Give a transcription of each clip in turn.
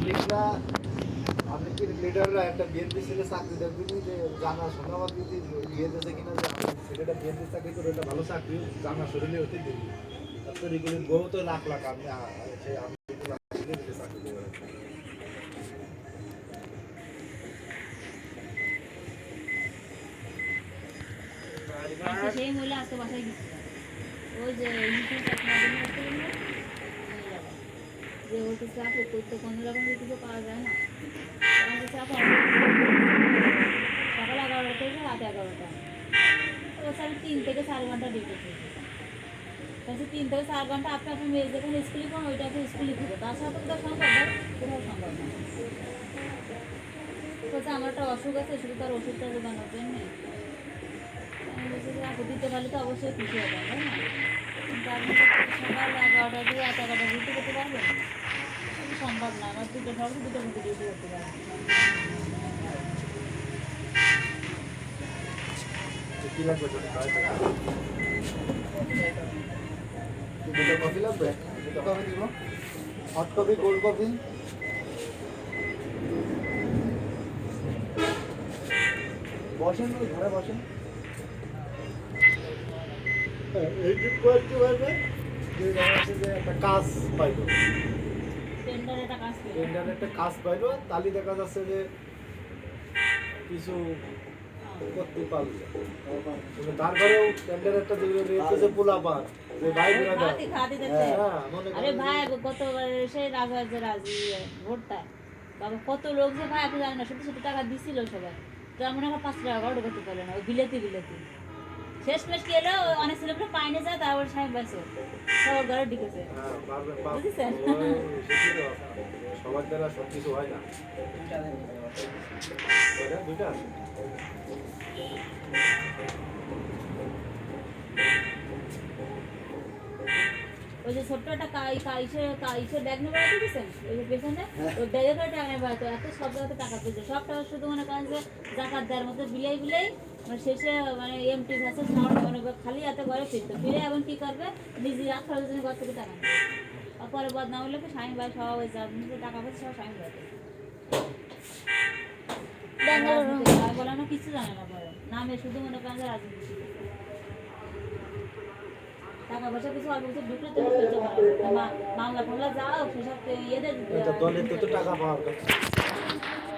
পাবলিকরা পাবলিকের লিডাররা একটা বিএনপি ছেলে চাকরি দেখবি যে জানা শোনা বা যদি ইয়ে দিয়েছে কিনা যে আমার ছেলেটা বিএনপি চাকরি করে এটা ভালো চাকরি জানা শরীরে হতে দিবি তারপরে রেগুলির বউ তো লাখ লাখ আমি সেই আমি চাকরি দেবো সেই মহিলা আজকে বাসায় গেছিল ওই যে যে ওকে চাপ করতে কোনো রকম কিছু পাওয়া যায় না চাপ সকাল 11টা থেকে রাত 11টা স্যার 3 থেকে 4 ঘন্টা ডিউটি করছে 3 থেকে 4 ঘন্টা আপনি মেয়ে যখন স্কুলে কোন ওইটা আপনি স্কুলে থাকবে তাছাড়া তো কোথাও সম্ভব না কোথাও সম্ভব না বলছে আমার একটা অসুখ আছে শুধু তার ওষুধটা দোকানোর জন্য আপনি দিতে পারলে তো অবশ্যই খুশি হবেন তাই না কিন্তু আপনি সকাল 11টা থেকে রাত 11টা ডিউটি করতে পারবেন সম্ভব না আমার দুটো সব দুটোর মধ্যে ডিউটি করতে পারবেন দুটো কফি লাগবে দুটো কফি দিব হট কফি কোল্ড কফি বসেন ওই ঘরে বসেন এইটুক করতে পারবে যে একটা কাজ পাইলো টেন্ডার একটা কাজ পাইলো তাহলে দেখা যাচ্ছে যে কিছু করতে পারলো তারপরেও টেন্ডার একটা যে পোলা পান যে ভাই আরে ভাই কত সেই ভোটটা বাবা কত লোক যে ভাই আপনি জানেন না সত্যি সত্যি টাকা দিছিল সবাই তো মনে হয় 5 টাকা অর্ডার করতে পারলো না ওই বিলেতি শেষ মেশ কি এলো অনেক ছেলে পাইনে যায় তারপর সাহেব বাসে সবার ঘরে ঢুকেছে বুঝেছেন সবার দ্বারা সব কিছু হয় না দুইটা ওই যে ছোট্ট একটা কাইসের ব্যাগ নিয়ে বেড়াতে দিয়েছেন ওই যে পেছনে ওই ব্যাগে করে টাকা নিয়ে বেড়াতো এত সব জায়গাতে টাকা পেয়েছে সব টাকা শুধু মনে করেন যে জাকাত দেওয়ার মতো বিলাই মানে শেষে মানে এমটি আছে মানে খালি হাতে ঘরে ফিরে এবং কি করবে নিজে রাখার জন্য ঘর থেকে টাকা নেবে আর পরে বদনাম হলে স্বামী ভাই সব হয়েছে নিজে টাকা পয়সা সব স্বামী ভাই বলানো কিছু জানে না পরে নামে শুধু মনে করেন যে রাজনীতি টাকা পয়সা কিছু অল্প কিছু ঢুকলে তুমি সহ্য করো মামলা ফামলা যাও সেসব ইয়েদের দলের তো টাকা পাওয়ার কথা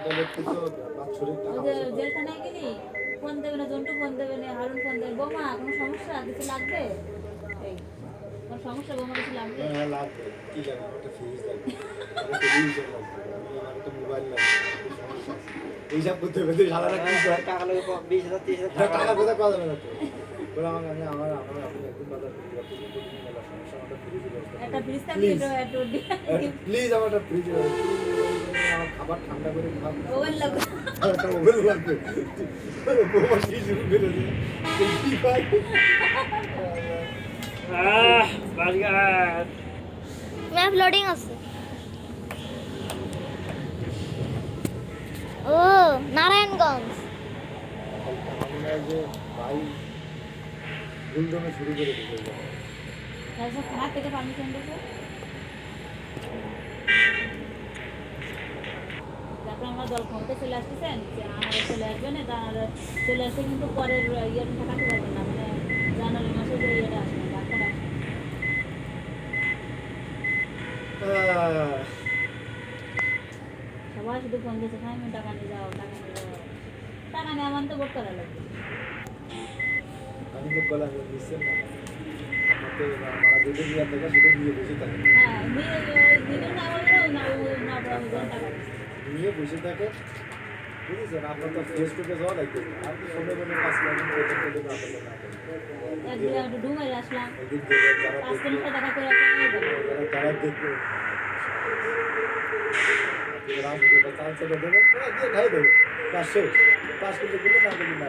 দলের তো বাৎসরিক টাকা জেলখানায় গেলি ফোন দেবে না জন্টু ফোন দেবে না হারুন ফোন দেবে বোমা কোনো সমস্যা কিছু লাগবে এই কোনো সমস্যা বোমা কিছু লাগবে হ্যাঁ লাগবে কি লাগবে একটা ফ্রিজ লাগবে একটা টেলিভিশন লাগবে একটা মোবাইল লাগবে সমস্যা এইসব করতে হবে সারা রাত কি টাকা লাগে 20,000 30,000 টাকা কোথায় পাওয়া যাবে না তো বলে আমার আপনি একদিন বাজার করতে একটা ফ্রিজ থাকলে প্লিজ আমার একটা ফ্রিজ আমার খাবার ঠান্ডা করে খাবো ওভেন লাগবে একটা ওভেন লাগবে বোমা কি শুরু করে দিই কি ভাই ম্যাপ লোডিং আছে ও নারায়ণগঞ্জ যে ভাই গুলদমে শুরু করে দিয়েছে তারপর খানা থেকে পারমিশন দিয়েছে তারপর আমরা দল ক্ষমতা চলে আসতেছেন আমাদের চলে আসবে না তার চলে আসে কিন্তু পরের ইয়েটা থাকাতে পারবেন না মানে জানুয়ারি মাসে যে ইয়েটা আসবে ডাক্তার আসবে সবাই শুধু ফোন দিয়েছে হ্যাঁ আমি টাকা নিয়ে যাও টাকা নিয়ে আমার তো ভোট করা লাগবে আমি তো কলা দিচ্ছেন না আমাকে আমরা দুটো দিয়ে টাকা শুধু নিয়ে বসে থাকি হ্যাঁ নিয়ে না বললেও না টাকা নিয়ে বসে থাকে বুঝেছেন আপনার তো ফেস টু ফেস হওয়া লাগবে আপনি সময় করে 5 লাখ টাকা করে না করলে না একদিন একটু ডুবে আসলাম একদিন যারা 5 মিনিট টাকা করে আসলাম তারা দেখবে রাজনীতিটা চান্স দেবে দিয়ে খাই দেবে পাঁচ শেষ 5 কিন্তু দিলে না দিলে না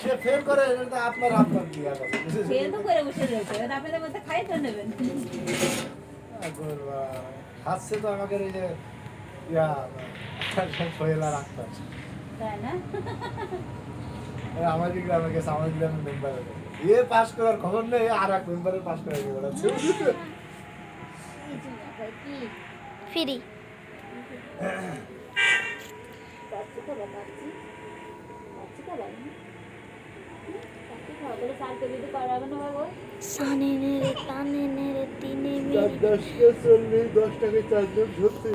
সে ফেল করে এটা আপনার কি আছে ফেল তো করে বসে রয়েছে আপনাদের মধ্যে খাই তো নেবেন হাসছে তো আমাকে এই যে ইয়া সোহেলা রাখতাম তাই না আমাদের গ্রামে গেছে আমাদের গ্রামের মেম্বার পাস করার খবর নেই আর এক মেম্বারের পাস করে বেড়াচ্ছে কিছুই না ভাই, কি ফ্রি। পাচ্ছি খাবার, পাচ্ছি খাবার, পাচ্ছি খাবার বলে স্যার কে যদি করাবে না বাবু। সানে নেড়ে টানে নেড়ে তিনে চার মেরে দশটা চল্লিশ 10 টাকায় 4 জন ধরছে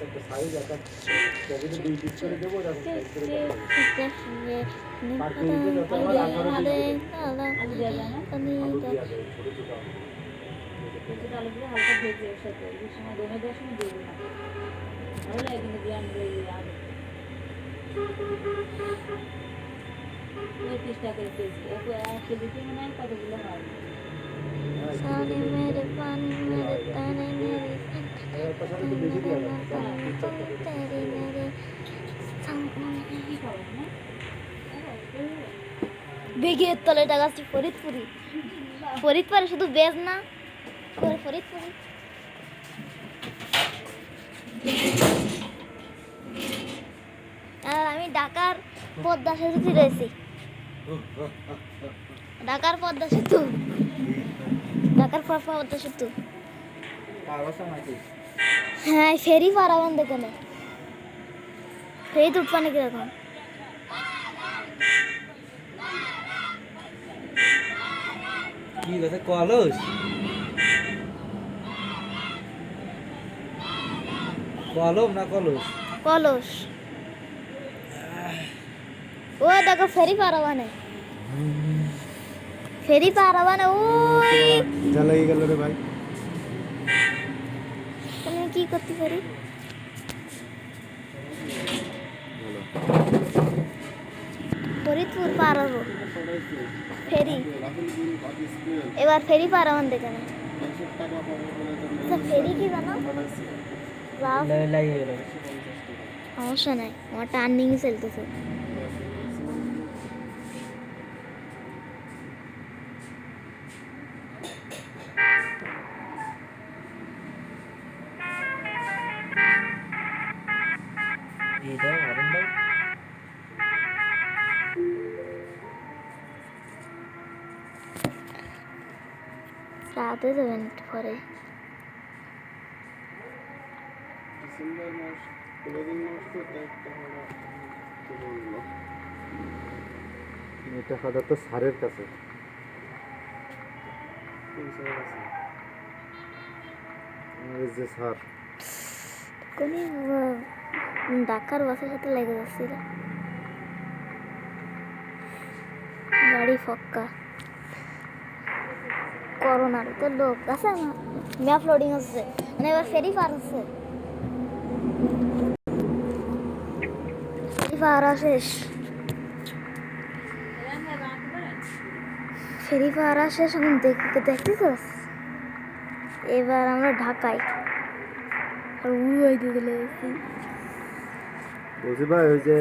একটা সাইজ একটা পকেটে 2 পিস করে দেবো এরকম size করে দেবো। আলু দেওয়া যায় না, আলু দিয়া দেয় ছোট ছোট আলু। ছোটো আলুগুলো হালকা ভেজে ওর সাথে এই সময় দমে দেওয়ার সময় দিয়ে দিলাম, ভালো লাগে কিন্তু বিরিয়ানি আলু 30 টাকা করে কেজি, 1 কেজিতে মনে হয় কতগুলো হয়। সানে মেরে পানি মেরে টানে নেড়ে একটা সাথে একটু বেশি দেওয়া যাবে তেরে মেরে কি খাবার না বেগের তলে টাকাচ্ছি ফরিদপুরি। ফরিদপুরে শুধু বেজ না করে ফরিদপুরি। আর আমি ঢাকার পদ্মা সেতুতে রয়েছি। ঢাকার পদ্মা সেতু, ঢাকার পদ্মা সেতু। হ্যাঁ, ফেরি পারাবান দোকানে ফেরি উঠপানে কিরকম। কি কথা কলস কলম না কলস কলস। ও দেখো ফেরি পারাবানে, ফেরি পারাবানে। ওই যা লেগে গেল রে ভাই তুমি কি করতে পারি? ফরিদপুর পার হবো ফেরি, এবার ফেরি পারাবান দেখানে। ফেরি কি জানো? লাভ লাগে গেল সমস্যা নাই, আমার টার্নিং চলতেছে। এটা আরম্ভ রাতে যাবেন পরে। ডিসেম্বর মাস 15 মাস তো একটা হলো কি বলবো এটা খাদা তো সারের কাছে এই যে সার কোনি ঢাকার বাসের সাথে লেগে যাচ্ছিল, গাড়ি ফক্কা। করোনার তো লোক আছে না, ম্যাপ লোডিং হচ্ছে, মানে এবার ফেরি পার হচ্ছে। ফেরি পার হওয়া শেষ, ফেরি পার হওয়া শেষ। এখন দেখতেছ, এবার আমরা ঢাকায় আর উড়াইতে চলে গেছি। বলছি ভাই ওই যে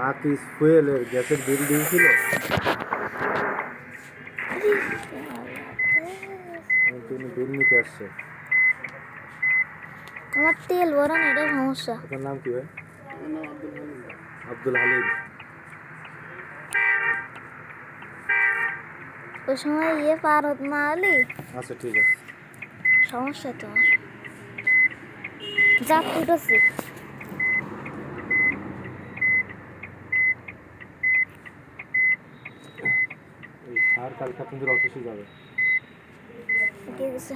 আকিস ফুয়েলের গ্যাসের বিল দিয়েছিল তিনি বিল নিতে আসছে। আমার তেল ভরা না, এটা সমস্যা। আপনার নাম কি ভাই? আব্দুল হালিম। ওই সময় পার হতে না হলে আচ্ছা ঠিক আছে। সমস্যা তোমার যা ফুটেছে। এই সার কালকে আপনাদের অফিসে যাবে ঠিক আছে,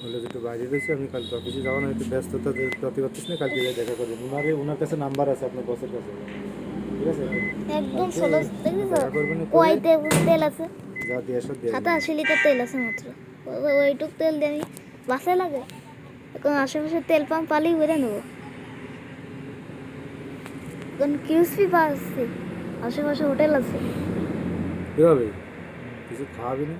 বলে একটু বাইরে রয়েছে, আমি কালকে অফিসে যাবো না, একটু ব্যস্ততা করতে পারতিস না, কালকে গিয়ে দেখা করবেন। ওনার কাছে নাম্বার আছে আপনার বসের কাছে, ঠিক আছে? একদম সোলো। দেখেছো দেখা করবেন কয়তে তেল আছে? যা দিয়ে আসো দিয়ে 87 লিটার তেল আছে মাত্র। ওইটুক তেল দিয়ে আমি বাসে লাগে। এখন আশেপাশে তেল পাম্প পালেই বেড়ে নেবো। এখন কিউসপি পাচ্ছি, আশেপাশে হোটেল আছে। কীভাবে কিছু খাওয়াবি না?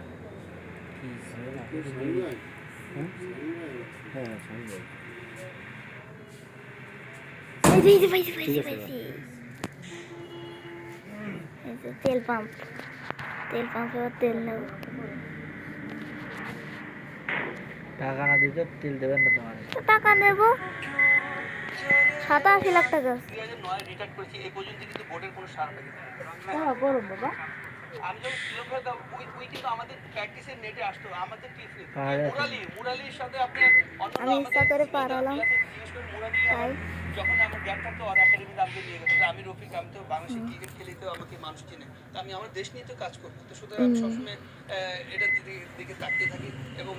হ্যাঁ সম্ভব। এই যে পাইছি ঠিক আছে। এই যে তেল পাম্প, তেল পাম্পে তেল নেব। টাকা না দিতে তেল দেবেন না তোমার। তো টাকা নেব 87 লাখ টাকা আছে। 2009 রিটায়ার করেছি এই পর্যন্ত কিন্তু বোর্ডের কোনো সার হয়নি। হ্যাঁ করুন বাবা। আমি যখন শ্রীলঙ্কায় ওই কিন্তু আমাদের প্র্যাকটিসের নেটে আসতো আমাদের টিফিন পাহাড়ে আছে। মুরালির সাথে আপনার আমি ইচ্ছা করে পার হলাম তাই। যখন আমার গ্যাপ থাকতো আর একাডেমিতে আমাকে নিয়ে গেছে আমি রফিক আমি তো বাংলাদেশে ক্রিকেট খেলি তো আমাকে মানুষ চিনে তো আমি আমার দেশ নিয়ে তো কাজ করবো তো সুতরাং আমি সবসময় এটার দিকে তাকিয়ে থাকি এবং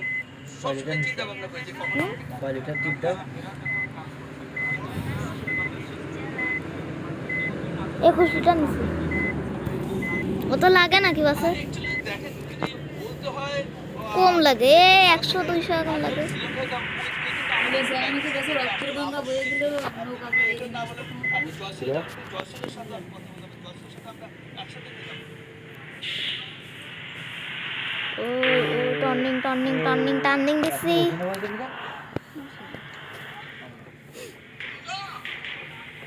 সবসময় চিন্তা ভাবনা করি যে কখন কোয়ালিটার টিপ দাও। 21 লিটার নিছি। ও তো লাগে নাকি বাসে? অ্যাকচুয়ালি দেখেন যদি বলতে হয় কম লাগে 100-200 কম লাগে। শ্রীলঙ্কায় তো বলেছে আমি কি বছর রক্তের গঙ্গা বয়ে দিল নৌকা বয়ে দিল। আমি জয়সেলের সাথে আমি কথা বললাম জয়সেলের সাথে আমরা একসাথে ছিলাম ও টার্নিং দিছি।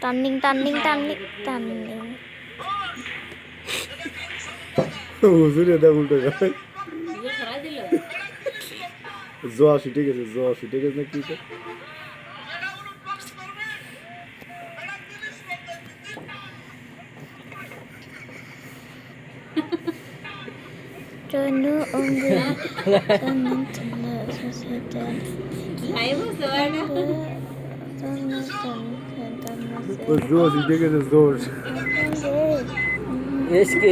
টার্নিং হুজুর এটা উল্টো যায় ভিডিও সরাই দিল। জোয়া ছুটে গেছে না কি করে? লাইভ হচ্ছে হয় না। ও জোয়া ছুটে গেছে জোর এসকে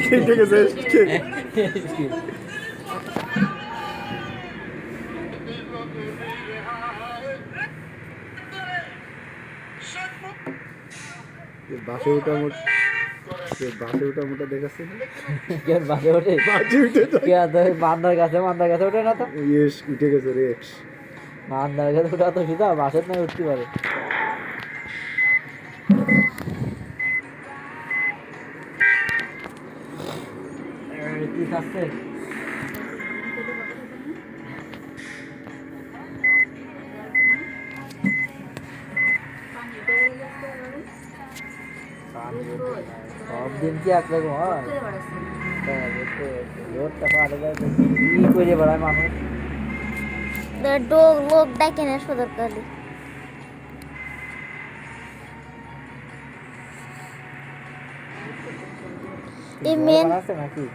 ছুটে গেছে এসকে। বাসে ওটা মোটা দেখাচ্ছে না কেন বাসে ওঠে? বাসে উঠে তো কে আছে মান্দার কাছে ওঠে না তো? ইয়েস উঠে গেছে রে মান্দার কাছে ওঠা তো সুদা বাসের নয় উঠতে পারে। কি খাচ্ছে? সব দিন কি একরকম হয়? রোডটা পারে যায় কি করে বেড়ায় মানুষ। লোক ডাকে না সদরকালি। এই মেন আছে নাকি?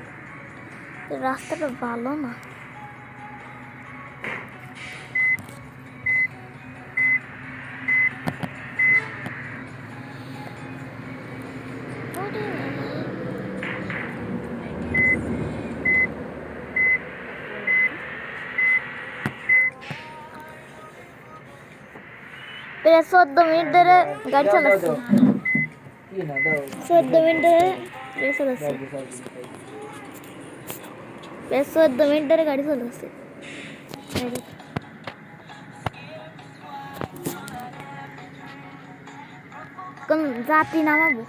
রাস্তাটা ভালো না। প্রায় 14 মিনিট ধরে গাড়ি চালাচ্ছি। কি না দাও 14 মিনিট ধরে গাড়ি চালাচ্ছি। প্রায় 14 মিনিট ধরে গাড়ি চালাচ্ছি। কোন যাত্রী নামাবো?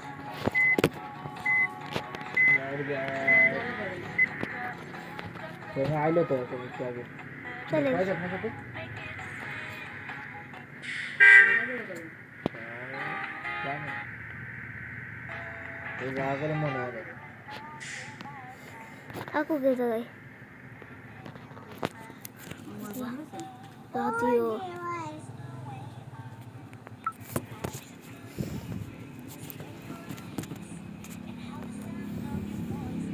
আইলো তো একটু আগে চলে আপনার সাথে মনে হয় থাকুক এই জায়গায়। জাতীয়